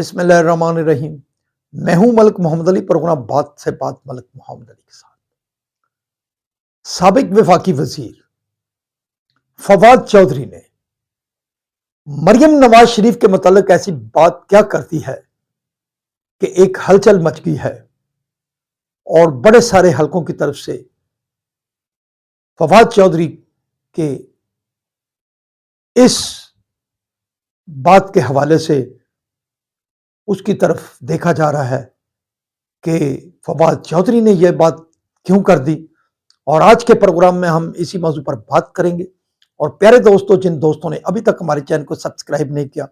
बिस्मिल्लाहिर्रहमानिर्रहीम। मैं हूं मलिक मोहम्मद अली। प्रोग्राम बात से बात मलिक मोहम्मद अली के साथ। साबिक वफाकी वजीर फवाद चौधरी ने मरियम नवाज शरीफ के मुतालिक ऐसी बात क्या करती है कि एक हलचल मच गई है और बड़े सारे हलकों की तरफ से फवाद चौधरी के इस बात के हवाले से उसकी तरफ देखा जा रहा है कि फवाद चौधरी ने यह बात क्यों कर दी। और आज के प्रोग्राम में हम इसी मौजू पर बात करेंगे। और प्यारे दोस्तों, जिन दोस्तों ने अभी तक हमारे चैनल को सब्सक्राइब नहीं किया,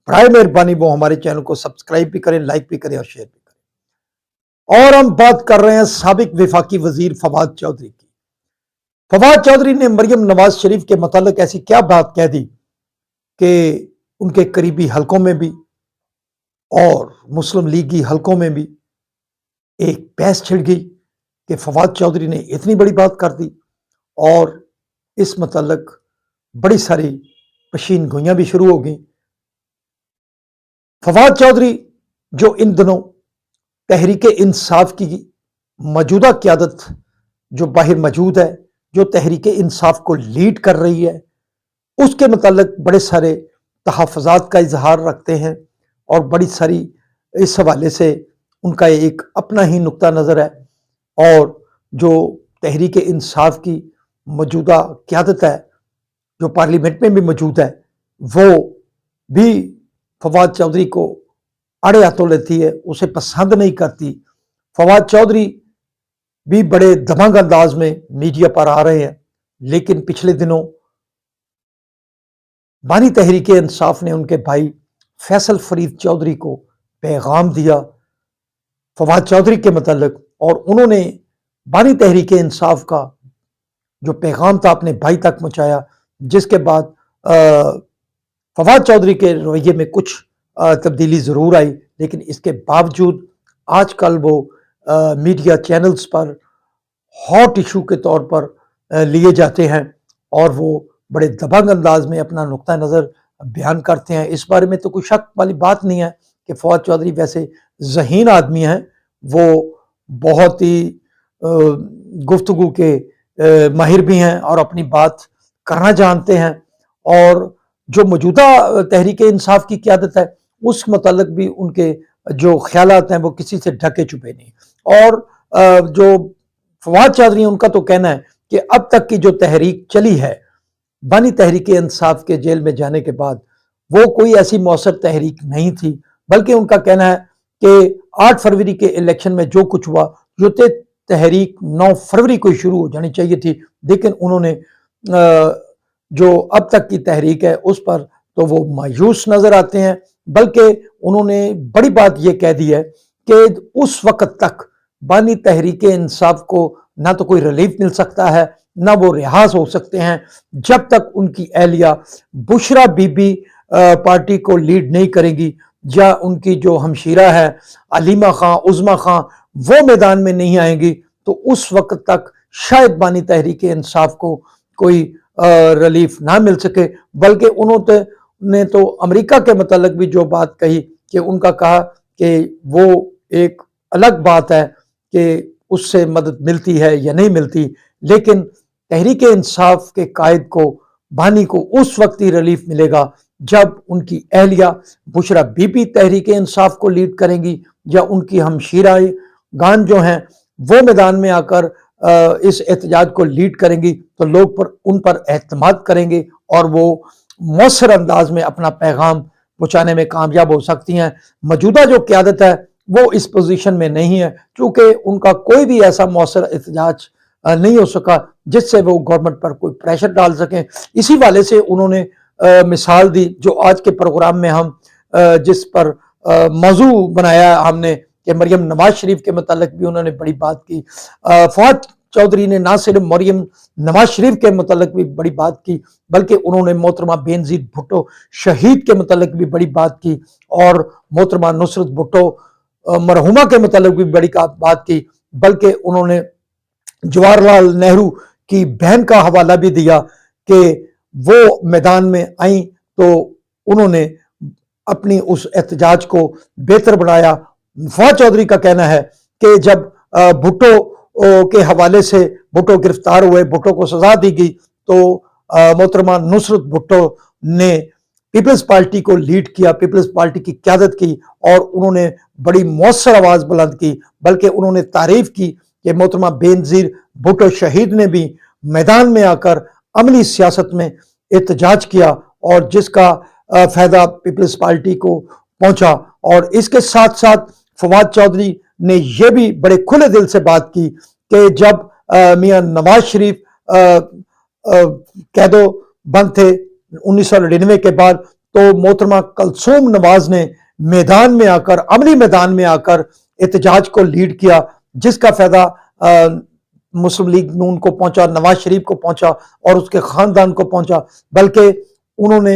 बराए मेहरबानी वो हमारे चैनल को सब्सक्राइब भी करें, लाइक भी करें और शेयर भी करें। और हम बात कर रहे हैं साबिक वफाकी वजीर फवाद चौधरी की। फवाद चौधरी ने मरियम नवाज शरीफ के मुतालिक ऐसी क्या बात कह दी कि उनके करीबी हलकों में भी और मुस्लिम लीगी हलकों में भी एक बहस छिड़ गई कि फवाद चौधरी ने इतनी बड़ी बात कर दी और इस मुतालिक बड़ी सारी पशीन गोइयां भी शुरू हो गई। फवाद चौधरी जो इन दिनों तहरीक इंसाफ की मौजूदा क़यादत जो बाहर मौजूद है, जो तहरीक इंसाफ को लीड कर रही है, उसके मुतालिक बड़े सारे तहफ़्फ़ुज़ात का इजहार रखते हैं और बड़ी सारी इस हवाले से उनका एक अपना ही नुक्ता नज़र है। और जो तहरीक इंसाफ की मौजूदा क़यादत है, जो पार्लियामेंट में भी मौजूद है, वो भी फवाद चौधरी को अड़े हाथों लेती है, उसे पसंद नहीं करती। फवाद चौधरी भी बड़े दबंग अंदाज में मीडिया पर आ रहे हैं, लेकिन पिछले दिनों बानी तहरीक इंसाफ ने उनके भाई फैसल फरीद चौधरी को पैगाम दिया फवाद चौधरी के मुतालिक, और उन्होंने बानी तहरीक इंसाफ का जो पैगाम था अपने भाई तक पहुंचाया, जिसके बाद फवाद चौधरी के रवैये में कुछ तब्दीली ज़रूर आई, लेकिन इसके बावजूद आजकल वो मीडिया चैनल्स पर हॉट इशू के तौर पर लिए जाते हैं और वो बड़े दबंग अंदाज में अपना नुक्ता नज़र बयान करते हैं। इस बारे में तो कोई शक वाली बात नहीं है कि फवाद चौधरी वैसे ज़हीन आदमी हैं, वो बहुत ही गुफ्तगू के माहिर भी हैं और अपनी बात करना जानते हैं। और जो मौजूदा तहरीक इंसाफ की क़यादत है, उस मुतालिक भी उनके जो ख्यालात हैं वो किसी से ढके छुपे नहीं। और जो फवाद चौधरी, उनका तो कहना है कि अब तक की जो तहरीक चली है बानी तहरीक इंसाफ के जेल में जाने के बाद, वो कोई ऐसी मौसर तहरीक नहीं थी, बल्कि उनका कहना है कि 8 फरवरी के इलेक्शन में जो कुछ हुआ, जो तहरीक 9 फरवरी को शुरू हो जानी चाहिए थी, लेकिन उन्होंने जो अब तक की तहरीक है उस पर तो वो मायूस नजर आते हैं। बल्कि उन्होंने बड़ी बात यह कह दी है कि उस वक्त तक बानी तहरीक इंसाफ को ना तो कोई रिलीफ मिल सकता है, ना वो रिहाज हो सकते हैं, जब तक उनकी अहलिया बुशरा बीबी पार्टी को लीड नहीं करेंगी, या उनकी जो हमशीरा है अलीमा खां, उज़मा खां, वो मैदान में नहीं आएंगी, तो उस वक्त तक शायद बानी तहरीक इंसाफ को कोई रिलीफ ना मिल सके। बल्कि उन्होंने तो अमेरिका के मुतालिक भी जो बात कही कि उनका कहा कि वो एक अलग बात है कि उससे मदद मिलती है या नहीं मिलती, लेकिन तहरीक इंसाफ के कायद को, बानी को उस वक्त ही रिलीफ मिलेगा जब उनकी अहलिया बुशरा बीबी तहरीक इंसाफ को लीड करेंगी, या उनकी हमशीरा गान जो हैं वो मैदान में आकर इस एहतजाज को लीड करेंगी, तो लोग उन पर एतमाद करेंगे और वो मौसर अंदाज में अपना पैगाम पहुँचाने में कामयाब हो सकती हैं। मौजूदा जो क़यादत है वो इस पोजीशन में नहीं है, क्योंकि उनका कोई भी ऐसा मौसर एहतजाज नहीं हो सका जिससे वो गवर्नमेंट पर कोई प्रेशर डाल सकें। इसी वाले से उन्होंने मिसाल दी, जो आज के प्रोग्राम में हम जिस पर मौजू बनाया हमने कि मरियम नवाज शरीफ के मुतालिक भी उन्होंने बड़ी बात की। फवाद चौधरी ने ना सिर्फ मरियम नवाज शरीफ के मुतालिक भी बड़ी बात की, बल्कि उन्होंने मोहतरमा बेनज़ीर भुट्टो शहीद के मुतालिक भी बड़ी बात की, और मोहतरमा नुसरत भुट्टो मरहुमा के मुतालिक भी बड़ी बात की। बल्कि उन्होंने जवाहरलाल नेहरू की बहन का हवाला भी दिया कि वो मैदान में आई तो उन्होंने अपनी उस एहतजाज को बेहतर बनाया। फवाद चौधरी का कहना है कि जब भुट्टो के हवाले से भुट्टो गिरफ्तार हुए, भुट्टो को सजा दी गई, तो मोहतरमा नुसरत भुट्टो ने पीपल्स पार्टी को लीड किया, पीपल्स पार्टी की क़यादत की और उन्होंने बड़ी मौसर आवाज़ बुलंद की। बल्कि उन्होंने तारीफ की कि मोहतरमा बेनज़ीर भुट्टो शहीद ने भी मैदान में आकर अमली सियासत में एहतजाज किया और जिसका फ़ायदा पीपल्स पार्टी को पहुंचा। और इसके साथ साथ फवाद चौधरी ने यह भी बड़े खुले दिल से बात की कि जब मियां नवाज शरीफ कैदो बंद थे 1999 के बाद, तो मोहतरमा कलसूम नवाज ने मैदान में आकर, अमली मैदान में आकर एहतजाज को लीड किया, जिसका फायदा मुस्लिम लीग नून को पहुंचा, नवाज शरीफ को पहुंचा और उसके खानदान को पहुंचा। बल्कि उन्होंने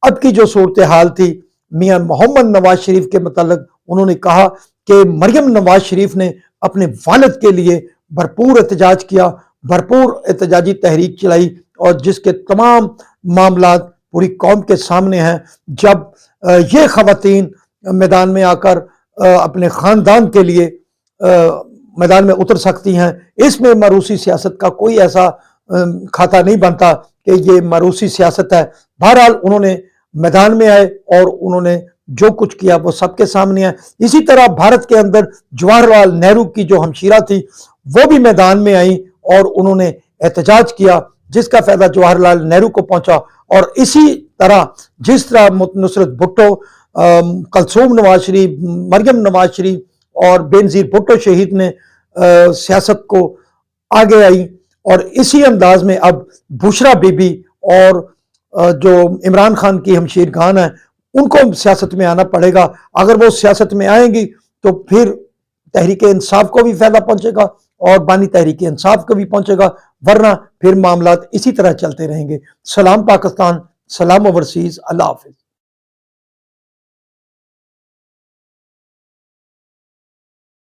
अब की जो सूरत हाल थी मियां मोहम्मद नवाज शरीफ के मतलब, उन्होंने कहा कि मरियम नवाज शरीफ ने अपने वालिद के लिए भरपूर एहतजाज किया, भरपूर एहतजाजी तहरीक चलाई और जिसके तमाम मामलात पूरी कौम के सामने हैं। जब ये खवातीन मैदान में आकर अपने खानदान के लिए मैदान में उतर सकती हैं, इसमें मारूसी सियासत का कोई ऐसा खाता नहीं बनता कि ये मारूसी सियासत है। बहरहाल उन्होंने मैदान में आए और उन्होंने जो कुछ किया वो सबके सामने है। इसी तरह भारत के अंदर जवाहरलाल नेहरू की जो हमशीरा थी वो भी मैदान में आई और उन्होंने एहतजाज किया, जिसका फायदा जवाहरलाल नेहरू को पहुंचा। और इसी तरह जिस तरह नुसरत भुट्टो, कलसूम नवाज शरीफ, मरियम नवाज शरीफ और बेनज़ीर भुट्टो शहीद ने सियासत को आगे आई, और इसी अंदाज में अब बुशरा बीबी और जो इमरान खान की हमशीर खान है उनको सियासत में आना पड़ेगा। अगर वो सियासत में आएंगी तो फिर तहरीक इंसाफ को भी फायदा पहुंचेगा और बानी तहरीक इंसाफ को भी पहुंचेगा, वरना फिर मामलात इसी तरह चलते रहेंगे। सलाम पाकिस्तान, सलाम ओवरसीज, अल्लाह हाफिज।